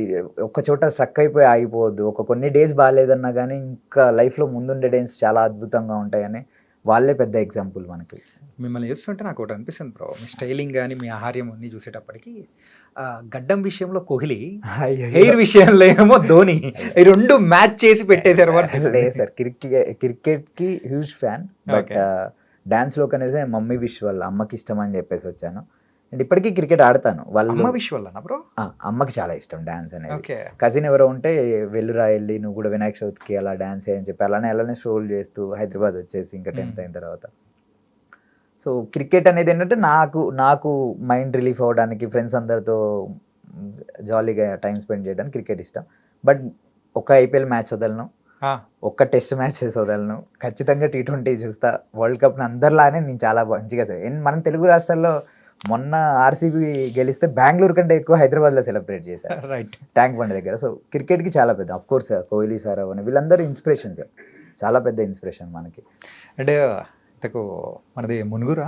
ఒక చోట స్ట్రక్ అయిపోయి ఆగిపోవద్దు. కొన్ని డేస్ బాగాలేదన్నా కానీ ఇంకా లైఫ్లో ముందుండే డేస్ చాలా అద్భుతంగా ఉంటాయని వాళ్ళే పెద్ద ఎగ్జాంపుల్ మనకి. మిమ్మల్ని చూస్తుంటే నాకు ఒకటి అనిపిస్తుంది బ్రో, మీ స్టైలింగ్ కానీ మీ ఆహార్యం అన్ని చూసేటప్పటికి గడ్డం విషయంలో కోహ్లీ, హెయిర్ విషయంలో ఏమో ధోని, ఈ రెండు మ్యాచ్ చేసి పెట్టేశారు లేదు సార్, క్రికెట్ కి హ్యూజ్ ఫ్యాన్, బట్ డాన్స్ లో కనేసి మమ్మీ విష్ వాళ్ళ అమ్మకి ఇష్టం అని చెప్పేసి వచ్చాను. అండ్ ఇప్పటికీ క్రికెట్ ఆడతాను. అమ్మ విష్ వల్ల బ్రో? అమ్మకి చాలా ఇష్టం డాన్స్ అనేది. ఓకే. కజిన్ ఎవరో ఉంటే వెళ్ళురా వెళ్ళి నువ్వు కూడా వినాయక చవితికి అలా డాన్స్ చేయని చెప్పి అలానే స్ట్రోల్ చేస్తూ హైదరాబాద్ వచ్చేసి ఇంకా 10th అయిన తర్వాత. సో క్రికెట్ అనేది ఏంటంటే నాకు మైండ్ రిలీఫ్ అవ్వడానికి, ఫ్రెండ్స్ అందరితో జాలీగా టైం స్పెండ్ చేయడానికి క్రికెట్ ఇష్టం. బట్ ఒక ఐపీఎల్ మ్యాచ్ వదలను, ఒక్క టెస్ట్ మ్యాచెస్ వదలను, ఖచ్చితంగా T20 చూస్తా. వరల్డ్ కప్ని అందరిలానే నేను చాలా మంచిగా మన తెలుగు రాష్ట్రాల్లో మొన్న ఆర్సీబీ గెలిస్తే బెంగళూరు కంటే ఎక్కువ హైదరాబాద్లో సెలబ్రేట్ చేశారు, రైట్, ట్యాంక్ బండ్ దగ్గర. సో క్రికెట్కి చాలా పెద్ద, అఫ్ కోర్స్ కోహ్లీ సార్ అవన్నీ వీళ్ళందరూ ఇన్స్పిరేషన్ సార్, చాలా పెద్ద ఇన్స్పిరేషన్ మనకి. అంటే ఇంతకు మనది మునుగురా?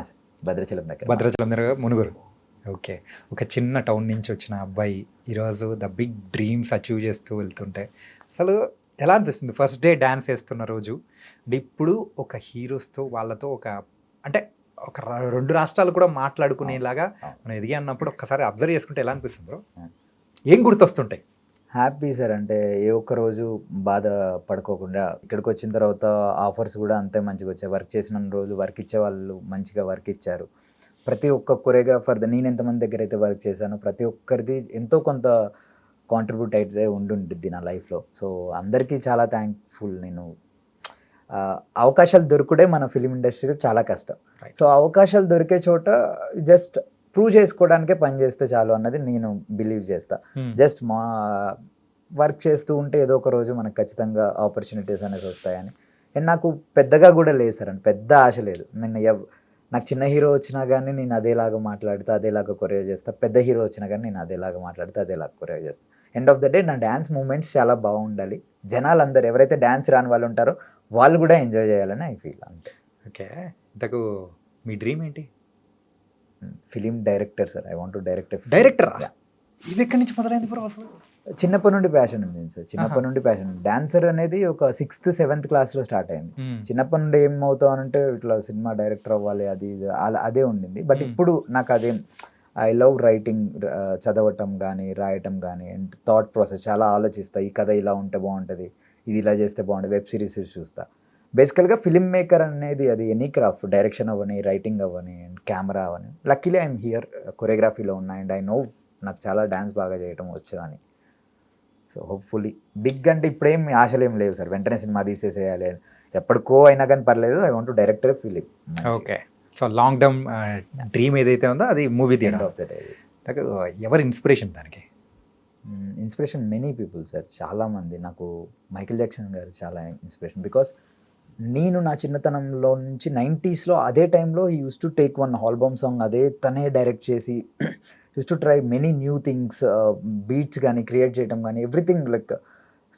సార్ భద్రాచలం దగ్గర మునుగురు. ఓకే. ఒక చిన్న టౌన్ నుంచి వచ్చిన అబ్బాయి ఈరోజు ద బిగ్ డ్రీమ్స్ అచీవ్ చేస్తూ వెళ్తుంటే అసలు ఎలా అనిపిస్తుంది ఫస్ట్ డే డ్యాన్స్ వేస్తున్న రోజు? అంటే ఇప్పుడు ఒక హీరోస్తో వాళ్ళతో అంటే ఒక 2 రాష్ట్రాలు కూడా మాట్లాడుకునేలాగా మనం ఎదిగి అన్నప్పుడు ఒక్కసారి అబ్జర్వ్ చేసుకుంటే ఎలా అనిపిస్తుంది బ్రో? ఏం గుర్తొస్తుంటాయి? హ్యాపీ సార్, అంటే ఏ ఒక్క రోజు బాధ పడుకోకుండా ఇక్కడికి వచ్చిన తర్వాత ఆఫర్స్ కూడా అంతే మంచిగా వచ్చాయి. వర్క్ చేసిన రోజు వర్క్ ఇచ్చే వాళ్ళు మంచిగా వర్క్ ఇచ్చారు. ప్రతి ఒక్క కొరియోగ్రాఫర్, నేను ఎంతమంది దగ్గర అయితే వర్క్ చేశానో ప్రతి ఒక్కరిది ఎంతో కొంత కాంట్రిబ్యూట్ అయితే ఉండుంటుంది నా లైఫ్లో. సో అందరికీ చాలా థ్యాంక్ఫుల్. నేను అవకాశాలు దొరుకుడే మన ఫిలిం ఇండస్ట్రీలో చాలా కష్టం. సో అవకాశాలు దొరికే చోట జస్ట్ ప్రూవ్ చేసుకోవడానికే పని చేస్తే చాలు అన్నది నేను బిలీవ్ చేస్తా. జస్ట్ మా వర్క్ చేస్తూ ఉంటే ఏదో ఒక రోజు మనకు ఖచ్చితంగా ఆపర్చునిటీస్ అనేది వస్తాయని. అండ్ నాకు పెద్దగా కూడా లేదు సార్, అంటే పెద్ద ఆశ లేదు. నాకు చిన్న హీరో వచ్చినా కానీ నేను అదేలాగా మాట్లాడితే అదేలాగా కొరియో చేస్తా, పెద్ద హీరో వచ్చినా కానీ నేను అదేలాగా మాట్లాడితే అదేలాగా కొరియో చేస్తా. ఎండ్ ఆఫ్ ద డే నా డ్యాన్స్ మూమెంట్స్ చాలా బాగుండాలి, జనాలు అందరు ఎవరైతే డ్యాన్స్ రాని వాళ్ళు ఉంటారో వాళ్ళు కూడా ఎంజాయ్ చేయాలని ఐ ఫీల్ అంతే. ఓకే. ఇంతకు మీ డ్రీమ్ ఏంటి? Film director sir, I want to direct. Director? ఇది ఎక్కడి నుంచి మొదలైంది బ్రో అసలు? చిన్నప్పటి నుండి ప్యాషన్ ఉంది సార్, చిన్నప్పటి నుండి ప్యాషన్. డాన్సర్ అనేది ఒక 6th 7th క్లాస్లో స్టార్ట్ అయింది. చిన్నప్పటి నుండి ఏమవుతావు అంటే ఇట్లా సినిమా డైరెక్టర్ అవ్వాలి అది అదే ఉండింది. బట్ ఇప్పుడు నాకు అదేం, ఐ లవ్ రైటింగ్, చదవటం కానీ రాయటం కానీ, అండ్ థాట్ ప్రాసెస్ చాలా ఆలోచిస్తా. ఈ కథ ఇలా ఉంటే బాగుంటుంది, ఇది ఇలా చేస్తే బాగుంటుంది, వెబ్ సిరీస్ చూస్తా. బేసికల్గా ఫిలిం మేకర్ అనేది అది ఎనీ క్రాఫ్ట్, డైరెక్షన్ అవ్వని, రైటింగ్ అవ్వని, అండ్ కెమెరా అవ్వని. లక్కీలీ ఐఎమ్ హియర్, కొరియోగ్రఫీలో ఉన్నా, అండ్ ఐ నో నాకు చాలా డ్యాన్స్ బాగా చేయటం వచ్చు అని. సో హోప్ఫుల్లీ బిగ్ అంటే ఇప్పుడేం ఆశలు ఏం లేవు సార్, వెంటనే సినిమా తీసేసేయాలి, ఎప్పటికో అయినా కానీ పర్లేదు, I want to director film. Okay. So long term dream ఏదైతే ఉందో అది మూవీ తీయడం. Of the day. ఎవరి ఇన్స్పిరేషన్ దానికి? ఇన్స్పిరేషన్ మెనీ పీపుల్ సార్, చాలామంది. నాకు మైకేల్ జాక్సన్ గారు చాలా ఇన్స్పిరేషన్. బికాస్ నేను నా చిన్నతనంలో నుంచి 90sలో అదే టైంలో he use to take one album song, అదే తనే డైరెక్ట్ చేసి use to try many new things, beats కానీ క్రియేట్ చేయడం కానీ, ఎవ్రీథింగ్ లైక్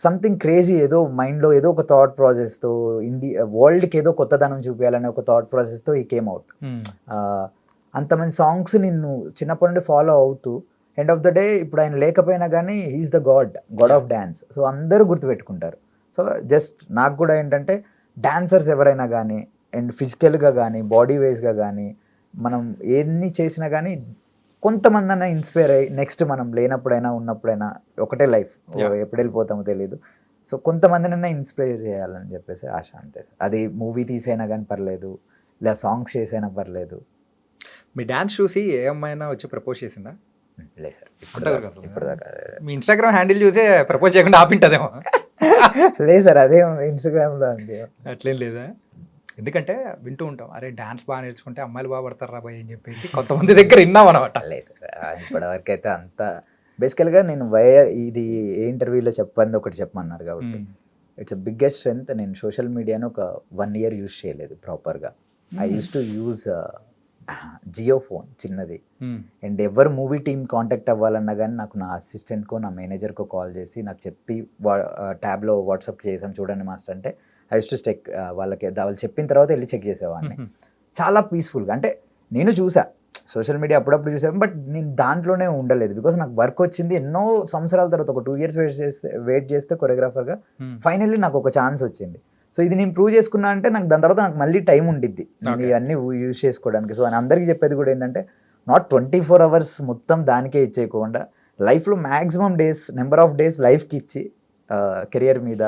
సంథింగ్ క్రేజీ. ఏదో మైండ్లో ఏదో ఒక థాట్ ప్రాసెస్తో వరల్డ్కి ఏదో కొత్తదనం చూపించాలనే ఒక థాట్ ప్రాసెస్తో ఈ కేమ్ అవుట్. అంతమంది సాంగ్స్ నిన్ను చిన్నప్పటి నుండి ఫాలో అవుతూ ఎండ్ ఆఫ్ ద డే ఇప్పుడు ఆయన లేకపోయినా కానీ he is the god of dance. So అందరూ గుర్తుపెట్టుకుంటారు. సో జస్ట్ నాకు కూడా ఏంటంటే డాన్సర్స్ ఎవరైనా కానీ, అండ్ ఫిజికల్గా కానీ బాడీ వైజ్గా కానీ మనం ఎన్ని చేసినా కానీ కొంతమంది అన్నా ఇన్స్పైర్ అయ్యి నెక్స్ట్ మనం లేనప్పుడైనా ఉన్నప్పుడైనా ఒకటే లైఫ్, ఎప్పుడు వెళ్ళిపోతామో తెలియదు. సో కొంతమందినైనా ఇన్స్పైర్ చేయాలని చెప్పేసి ఆశ అంతే సార్. అది మూవీ తీసైనా కానీ పర్లేదు, లేదా సాంగ్స్ చేసైనా పర్లేదు. మీ డాన్స్ చూసి ఏ అమ్మాయినా వచ్చి ప్రపోజ్ చేసిందా? లేదు సార్, ఇప్పటిదాకా. మీ ఇన్స్టాగ్రామ్ హ్యాండిల్ చూసే ప్రపోజ్ చేయకుండా ఆపింటదేమో. లేదు సార్, అదే ఇన్స్టాగ్రామ్లో అంతే. అట్లేం లేదా? ఎందుకంటే వింటూ ఉంటాం, అరే డాన్స్ బాగా నేర్చుకుంటే అమ్మాయిలు బాగా పడతారు రాబాయ్ అని చెప్పేసి కొంతమంది దగ్గర విన్నాం అనమాట. లేదు సార్, ఇప్పటివరకు అయితే అంత బేసికల్గా నేను ఇది ఏ ఇంటర్వ్యూలో చెప్పంది ఒకటి చెప్పమన్నారు కాబట్టి ఇట్స్ బిగ్గెస్ట్ స్ట్రెంగ్త్. నేను సోషల్ మీడియాను ఒక 1 year యూజ్ చేయలేదు ప్రాపర్గా. I use to use Jio phone చిన్నది. అండ్ ఎవరు మూవీ టీమ్ కాంటాక్ట్ అవ్వాలన్నా కానీ నాకు నా అసిస్టెంట్కో నా మేనేజర్కో కాల్ చేసి నాకు చెప్పి ట్యాబ్లో వాట్సాప్ చేసాం చూడండి మాస్టర్ అంటే ఐ యూస్ టు చెక్, వాళ్ళకి వాళ్ళు చెప్పిన తర్వాత వెళ్ళి చెక్ చేసేవాడిని. చాలా పీస్ఫుల్గా. అంటే నేను చూసా సోషల్ మీడియా అప్పుడప్పుడు చూసాను, బట్ నేను దాంట్లోనే ఉండలేదు. బికాస్ నాకు వర్క్ వచ్చింది ఎన్నో సంవత్సరాల తర్వాత, ఒక 2 years వెయిట్ చేస్తే కొరియోగ్రాఫర్గా ఫైనల్లీ నాకు ఒక ఛాన్స్ వచ్చింది. సో ఇది నేను ప్రూవ్ చేసుకున్నా అంటే నాకు దాని తర్వాత నాకు మళ్ళీ టైం ఉండిద్ది నేను Okay. ఇవన్నీ యూజ్ చేసుకోవడానికి. సో అందరికీ చెప్పేది కూడా ఏంటంటే నాట్ 24 hours మొత్తం దానికే ఇచ్చేయకుండా లైఫ్లో maximum days, number of days లైఫ్కి ఇచ్చి కెరియర్ మీద,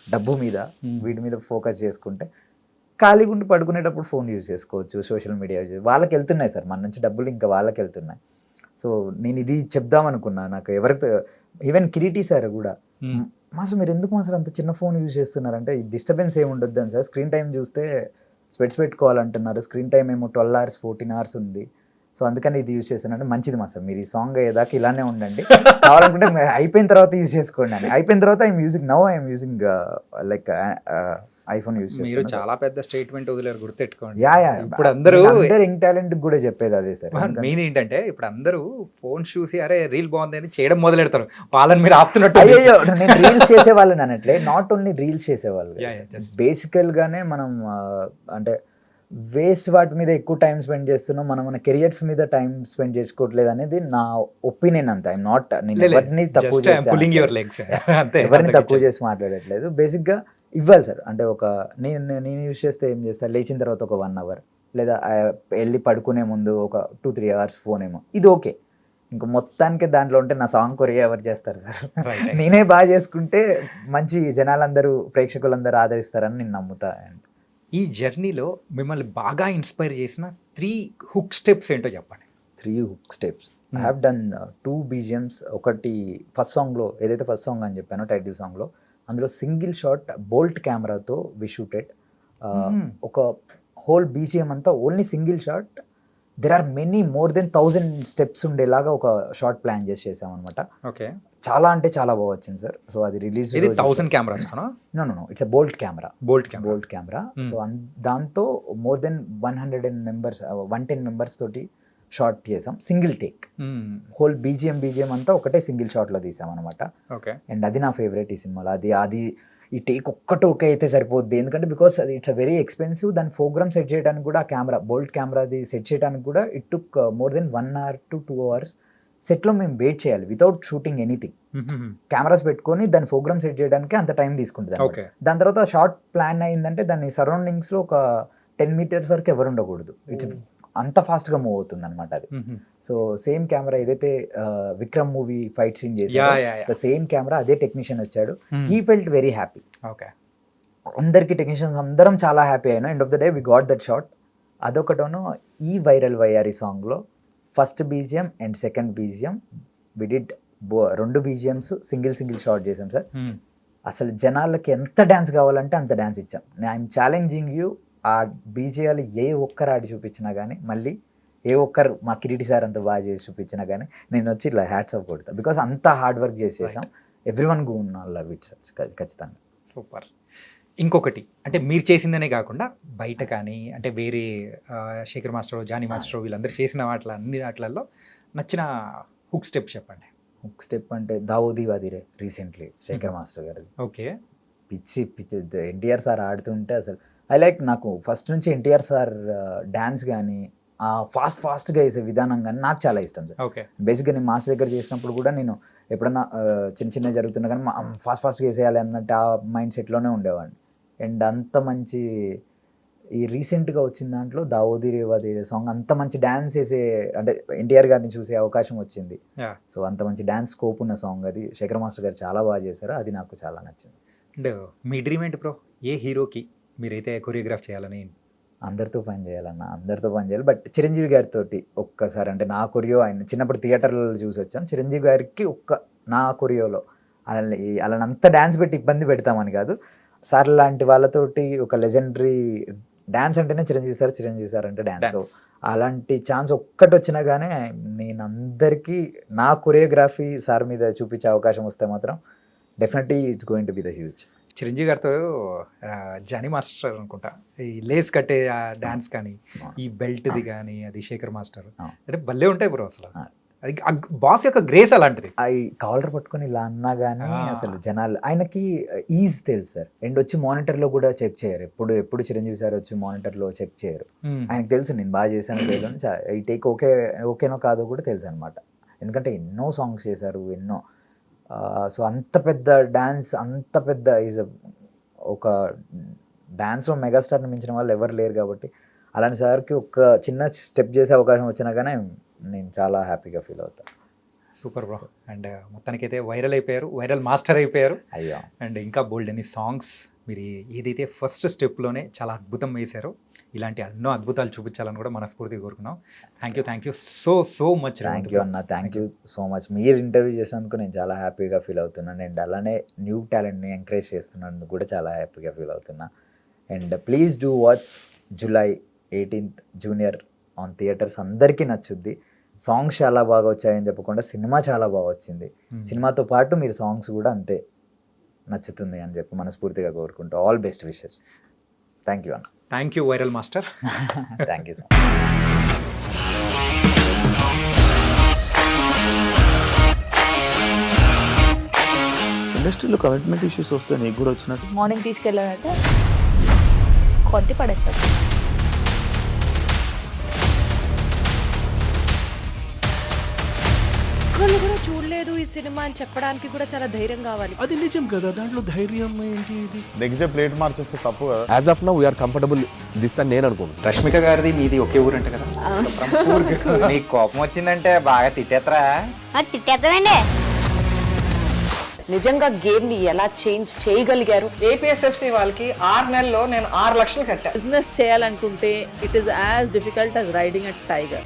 డబ్బు మీద, వీటి మీద ఫోకస్ చేసుకుంటే ఖాళీగా ఉండి పడుకునేటప్పుడు ఫోన్ యూజ్ చేసుకోవచ్చు, సోషల్ మీడియా యూజ్. వాళ్ళకి వెళ్తున్నాయి సార్ మన నుంచి డబ్బులు, ఇంకా వాళ్ళకి వెళ్తున్నాయి. సో నేను ఇది చెప్దాం అనుకున్నా. నాకు ఎవరికి ఈవెన్ కిరీటి సార్ కూడా మాస్టర్ మీరు ఎందుకు మాస్టర్ అంత చిన్న ఫోన్ యూజ్ చేస్తున్నారంటే డిస్టర్బెన్స్ ఏమి ఉండొద్దు అని సార్. స్క్రీన్ టైం చూస్తే స్పెట్స్ పెట్టుకోవాలంటున్నారు, స్క్రీన్ టైం ఏమో 12 hours 14 hours ఉంది. సో అందుకని ఇది యూజ్ చేస్తానంటే మంచిది మాస్టర్, మీరు ఈ సాంగ్ అయ్యేదాకా ఇలానే ఉండండి, కావాలనుకుంటే అయిపోయిన తర్వాత యూజ్ చేసుకోండి అని. అయిపోయిన తర్వాత I'm using like iPhone use మీరు చేస్తాను. చాలా పెద్ద స్టేట్మెంట్ వదిలేరు, గుర్తెట్టుకోండి. యా ఇప్పుడు అందరూ యంగ్ టాలెంట్ కూడా చెప్పేది అదే సార్. మెయిన్ ఏంటంటే ఇప్పుడు అందరూ ఫోన్ చూసి అరే రీల్ బాగుంది అని చేయడం మొదలెడతారు, వాళ్ళని మీరు ఆపుతున్నట్టు. అయ్యో నేను రీల్స్ చేసేవాళ్ళని అనట్లే, నాట్ ఓన్లీ రీల్స్ చేసేవాళ్ళు. Yeah, yeah, yes. బేసికల్ గానే మనం అంటే వేస్ట్ వాటి మీద ఎక్కువ టైం స్పెండ్ చేస్తున్నాం, మనం మన కెరియర్స్ మీద టైం స్పెండ్ చేసుకోవట్లేదు అనేది నా ఒపీనియన్. అంత ఐఎమ్ నాట్, నేను ఎవరిని తక్కువ పుల్లింగ్ యువర్ చేసి లెగ్స్ అంతే, ఎవరిని తక్కువ చేసి మాట్లాడట్లేదు. బేసిక్గా ఇవ్వాలి సార్. అంటే ఒక నేను యూజ్ చేస్తే ఏం చేస్తాను, లేచిన తర్వాత ఒక 1 hour లేదా వెళ్ళి పడుకునే ముందు ఒక 2-3 hours ఫోన్ ఏమో, ఇది ఓకే. ఇంకా మొత్తానికి దాంట్లో ఉంటే నా సాంగ్ కొరియా ఎవరు చేస్తారు సార్? Right. నేనే బాగా చేసుకుంటే మంచి జనాలందరూ, ప్రేక్షకులందరూ ఆదరిస్తారని నేను నమ్ముతా. ఈ జర్నీలో మిమ్మల్ని బాగా ఇన్స్పైర్ చేసిన 3 హుక్ స్టెప్స్ ఏంటో చెప్పండి. 3 hook steps. I have done 2 BGMs. ఒకటి ఫస్ట్ సాంగ్లో, ఏదైతే ఫస్ట్ సాంగ్ అని చెప్పానో టైటిల్ సాంగ్లో, అందులో సింగిల్ షాట్ బోల్ట్ కెమెరాతో వి షూటెడ్. ఒక హోల్ BGM అంతా only single shot. There are many more than 1000 steps ఉండేలాగా ఒక షార్ట్ ప్లాన్ చేసి చేసామన్నమాట. ఓకే, చాలా అంటే చాలా బాగా వచ్చింది సార్. సో అది రిలీజ్ ఇది 1000 cameras no it's bolt camera. Bolt camera. So దాంతో మోర్ దెన్ 110 members తోటి షార్ట్ చేసాం, సింగిల్ టేక్. హోల్ BGM అంతా ఒకటే సింగిల్ షాట్లో తీసాం అనమాట. ఓకే, అండ్ అది నా ఫేవరెట్ ఈ సినిమాలో. అది ఈ టేక్ ఒక్కటి ఓకే అయితే సరిపోద్ది, ఎందుకంటే బికాస్ అది ఇట్స్ అ వెరీ ఎక్స్పెన్సివ్. దాని ప్రోగ్రామ్ సెట్ చేయడానికి కూడా, కెమెరా బోల్ట్ కెమెరాది సెట్ చేయడానికి కూడా it took more than 1 hour to 2 hours. సెట్లో మేము వెయిట్ చేయాలి వితౌట్ షూటింగ్ ఎనీథింగ్. కెమెరాస్ పెట్టుకొని దాని ప్రోగ్రామ్ సెట్ చేయడానికి అంత టైం తీసుకుంటుంది. ఓకే, దాని తర్వాత షార్ట్ ప్లాన్ అయిందంటే దాని సరౌండింగ్స్లో ఒక 10 meters వరకు ఎవరు ఉండకూడదు. ఇట్స్ అంత ఫాస్ట్గా మూవ్ అవుతుంది అనమాట అది. సో సేమ్ కెమెరా ఏదైతే విక్రమ్ మూవీ ఫైట్ సీన్ చేశాడు, సేమ్ కెమెరా అదే టెక్నీషియన్ వచ్చాడు. He felt very happy. Okay, అందరికి టెక్నీషియన్స్ అందరం చాలా హ్యాపీ అయినా. End of the day we got that shot. అదొకటోను. ఈ వైరల్ వయ్యారి సాంగ్లో first BGM and second BGM we did 2 BGMs single shot చేసాం సార్. అసలు జనాలకి ఎంత డ్యాన్స్ కావాలంటే అంత డ్యాన్స్ ఇచ్చాం. ఐఎమ్ ఛాలెంజింగ్ యూ, ఆ BGMలు ఏ ఒక్కరు ఆడి చూపించినా కానీ, మళ్ళీ ఏ ఒక్కరు మా కిరీటి సార్ అంత బాగా చేసి చూపించినా కానీ నేను వచ్చి ఇట్లా హ్యాట్స్ ఆఫ్ కొడతా. బికాస్ అంత హార్డ్ వర్క్ చేసేసాం. Everyone go love it sir, ఖచ్చితంగా. సూపర్. ఇంకొకటి అంటే మీరు చేసిందనే కాకుండా బయట కానీ, అంటే వేరే శేఖర్ మాస్టర్, జానీ మాస్టర్ వీళ్ళందరూ చేసిన అన్ని వాటిలలో నచ్చిన హుక్ స్టెప్ చెప్పండి. హుక్ స్టెప్ అంటే దావోదీ వాదిరే రీసెంట్లీ శేఖర్ మాస్టర్ గారు. ఓకే, పిచ్చి ఎన్టీఆర్ సార్ ఆడుతుంటే అసలు ఐ లైక్. నాకు ఫస్ట్ నుంచి ఎన్టీఆర్ సార్ డ్యాన్స్ కానీ, ఫాస్ట్గా వేసే విధానం కానీ నాకు చాలా ఇష్టం సార్. ఓకే, బేసిక్గా నేను మాస్ దగ్గర చేసినప్పుడు కూడా నేను ఎప్పుడన్నా చిన్న జరుగుతున్నా కానీ ఫాస్ట్గా వేసేయాలి అన్నట్టు ఆ మైండ్ సెట్లోనే ఉండేవాడిని. అండ్ అంత మంచి ఈ రీసెంట్గా వచ్చిన దాంట్లో దావోదీ రేవాది సాంగ్ అంత మంచి డ్యాన్స్ వేసే, అంటే ఎన్టీఆర్ గారిని చూసే అవకాశం వచ్చింది. సో అంత మంచి డ్యాన్స్ స్కోప్ ఉన్న సాంగ్ అది. శేఖర్ మాస్టర్ గారు చాలా బాగా చేశారు, అది నాకు చాలా నచ్చింది. అండ్ మీ డ్రీమ్ ఏంటి బ్రో? ఏ హీరోకి మీరైతే కొరియోగ్రాఫ్ చేయాలని? అందరితో పని చేయాలి. బట్ చిరంజీవి గారితో ఒక్కసారి, అంటే నా కొరియో ఆయన చిన్నప్పుడు థియేటర్లో చూసి వచ్చాను. చిరంజీవి గారికి నా కొరియోలో అలా అంత డ్యాన్స్ పెట్టి ఇబ్బంది పెడతామని కాదు, సార్ లాంటి వాళ్ళతోటి ఒక లెజెండరీ డ్యాన్స్ అంటేనే చిరంజీవి సార్ అంటే డ్యాన్స్. సో అలాంటి ఛాన్స్ ఒక్కటి వచ్చినా కానీ నేను అందరికీ నా కొరియోగ్రఫీ సార్ మీద చూపించే అవకాశం వస్తే మాత్రం definitely it's going to be the huge. Chiranjeevi గారితో జానీ మాస్టర్ అనుకుంటా, ఈ లేస్ కట్టే డాన్స్ కానీ, ఈ బెల్ట్ది కానీ, అది శేఖర్ మాస్టర్ అంటే భలే ఉంటాయి బ్రో. అసలు అది బాస్ యొక్క గ్రేస్ అలాంటిది. అవి కాలర్ పట్టుకొని ఇలా అన్నా కానీ అసలు జనాలు, ఆయనకి ఈజ్ తెలుసు సార్. అండ్ వచ్చి మానిటర్లో కూడా చెక్ చేయరు. ఎప్పుడు చిరంజీవి సార్ వచ్చి మానిటర్లో చెక్ చేయరు. ఆయనకు తెలుసు నేను బాగా చేశాను లేదు అని. ఈ టేక్ ఓకేనో కాదో కూడా తెలుసు అనమాట. ఎందుకంటే ఎన్నో సాంగ్స్ చేశారు, ఎన్నో. సో అంత పెద్ద డ్యాన్స్, అంత పెద్ద ఈజ్ ఒక డాన్స్లో మెగాస్టార్ని మించిన వాళ్ళు ఎవరు లేరు కాబట్టి అలాంటి సార్కి ఒక చిన్న స్టెప్ చేసే అవకాశం వచ్చినా కానీ నేను చాలా హ్యాపీగా ఫీల్ అవుతాను. Super bro. అండ్ మొత్తానికైతే వైరల్ అయిపోయారు, వైరల్ మాస్టర్ అయిపోయారు. అయ్యో, అండ్ ఇంకా బోల్డ్ అని సాంగ్స్ మీరు ఏదైతే ఫస్ట్ స్టెప్లోనే చాలా అద్భుతం వేశారో ఇలాంటి ఎన్నో అద్భుతాలు చూపించాలని కూడా మనస్ఫూర్తిగా కోరుకున్నాం. Thank you so much. Thank you అన్న, థ్యాంక్ యూ సో మచ్. మీరు ఇంటర్వ్యూ చేసినందుకు నేను చాలా హ్యాపీగా ఫీల్ అవుతున్నాను. అండ్ అలానే న్యూ టాలెంట్ని ఎంకరేజ్ చేస్తున్నందుకు కూడా చాలా హ్యాపీగా ఫీల్ అవుతున్నా. And please do watch July 18th junior on theatres. అందరికీ నచ్చుద్ది. సాంగ్స్ చాలా బాగా వచ్చాయని చెప్పకుండా సినిమా చాలా బాగా వచ్చింది. సినిమాతో పాటు మీరు సాంగ్స్ కూడా అంతే నచ్చుతుంది అని చెప్పి మనస్ఫూర్తిగా కోరుకుంటూ all best wishes. Thank you అన్న. Thank you viral master. Thank you so much. ఇండస్ట్రీలో కమిట్మెంట్ ఇష్యూస్ వస్తే నీకు కూడా వచ్చినట్టు? మార్నింగ్ తీసుకెళ్ళానంటే కొట్టి పడేస్తారు. ఒక్కళ్ళు కూడా చూడలేదు ఈ సినిమా అని చెప్పడానికి కూడా చాలా ధైర్యం కావాలి. అది నిజం కదా, దాంట్లో ధైర్యం ఏంటి? ఇది నెక్స్ట్ డే ప్లేట్ మార్చేస్తే తప్పు కదా. As of now we are comfortable this అని నేను అనుకుంటున్నాను. రష్మిక గారిది మీది ఒకే ఊరు అంట కదా? నీకు కోపం వచ్చిందంటే బాగా తిట్టేత్తరా? తిట్టేద్దామండి. నిజంగా గేమ్ ని ఎలా చేంజ్ చేయగలిగారు? ఏపీఎస్ఎఫ్సి వాళ్ళకి 6 నెలల్లో నేను 6 లక్షలు కట్టా. బిజినెస్ చేయాలనుకుంటే it is as difficult as riding a tiger.